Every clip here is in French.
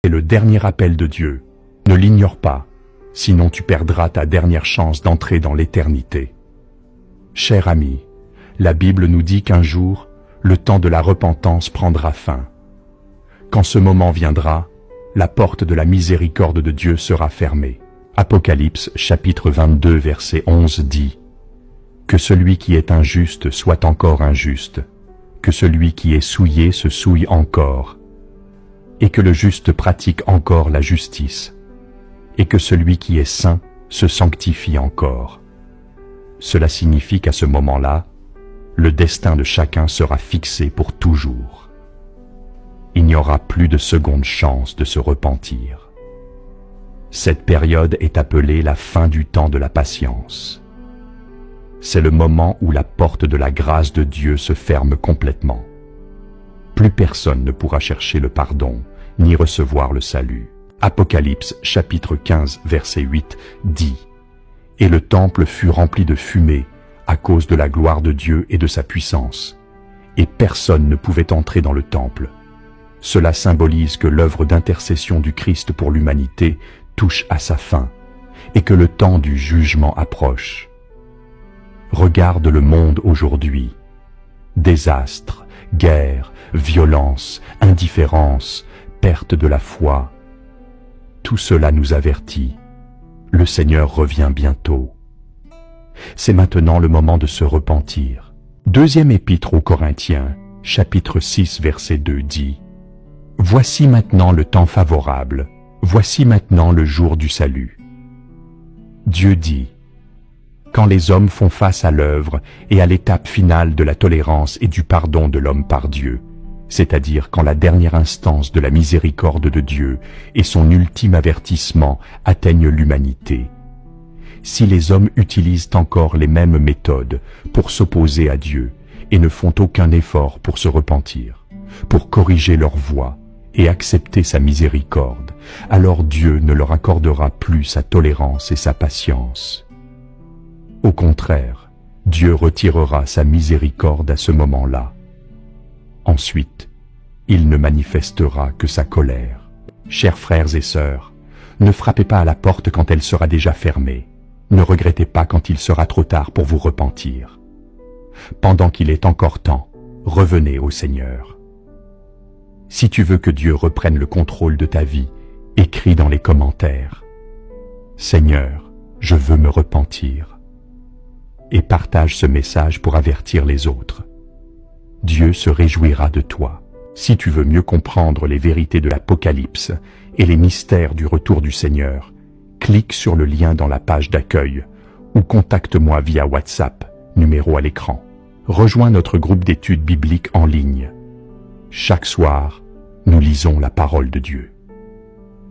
C'est le dernier appel de Dieu. Ne l'ignore pas, sinon tu perdras ta dernière chance d'entrer dans l'éternité. Cher ami, la Bible nous dit qu'un jour, le temps de la repentance prendra fin. Quand ce moment viendra, la porte de la miséricorde de Dieu sera fermée. Apocalypse chapitre 22 verset 11 dit « Que celui qui est injuste soit encore injuste, que celui qui est souillé se souille encore, et que le juste pratique encore la justice, et que celui qui est saint se sanctifie encore. » Cela signifie qu'à ce moment-là, le destin de chacun sera fixé pour toujours. Il n'y aura plus de seconde chance de se repentir. Cette période est appelée la fin du temps de la patience. C'est le moment où la porte de la grâce de Dieu se ferme complètement. Plus personne ne pourra chercher le pardon, ni recevoir le salut. Apocalypse chapitre 15 verset 8 dit « Et le temple fut rempli de fumée à cause de la gloire de Dieu et de sa puissance, et personne ne pouvait entrer dans le temple. » Cela symbolise que l'œuvre d'intercession du Christ pour l'humanité touche à sa fin, et que le temps du jugement approche. Regarde le monde aujourd'hui. Désastres, guerres, violences, indifférence, perte de la foi. Tout cela nous avertit. Le Seigneur revient bientôt. C'est maintenant le moment de se repentir. Deuxième épître aux Corinthiens, chapitre 6, verset 2 dit « Voici maintenant le temps favorable, voici maintenant le jour du salut. » Dieu dit « Quand les hommes font face à l'œuvre et à l'étape finale de la tolérance et du pardon de l'homme par Dieu, c'est-à-dire quand la dernière instance de la miséricorde de Dieu et son ultime avertissement atteignent l'humanité, si les hommes utilisent encore les mêmes méthodes pour s'opposer à Dieu et ne font aucun effort pour se repentir, pour corriger leur voie et accepter sa miséricorde, alors Dieu ne leur accordera plus sa tolérance et sa patience. Au contraire, Dieu retirera sa miséricorde à ce moment-là. Ensuite, il ne manifestera que sa colère. Chers frères et sœurs, ne frappez pas à la porte quand elle sera déjà fermée. Ne regrettez pas quand il sera trop tard pour vous repentir. Pendant qu'il est encore temps, revenez au Seigneur. Si tu veux que Dieu reprenne le contrôle de ta vie, écris dans les commentaires « Seigneur, je veux me repentir » et partage ce message pour avertir les autres. Dieu se réjouira de toi. Si tu veux mieux comprendre les vérités de l'Apocalypse et les mystères du retour du Seigneur, clique sur le lien dans la page d'accueil ou contacte-moi via WhatsApp, numéro à l'écran. Rejoins notre groupe d'études bibliques en ligne. Chaque soir, nous lisons la parole de Dieu.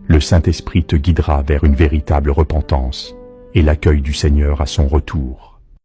Le Saint-Esprit te guidera vers une véritable repentance et l'accueil du Seigneur à son retour.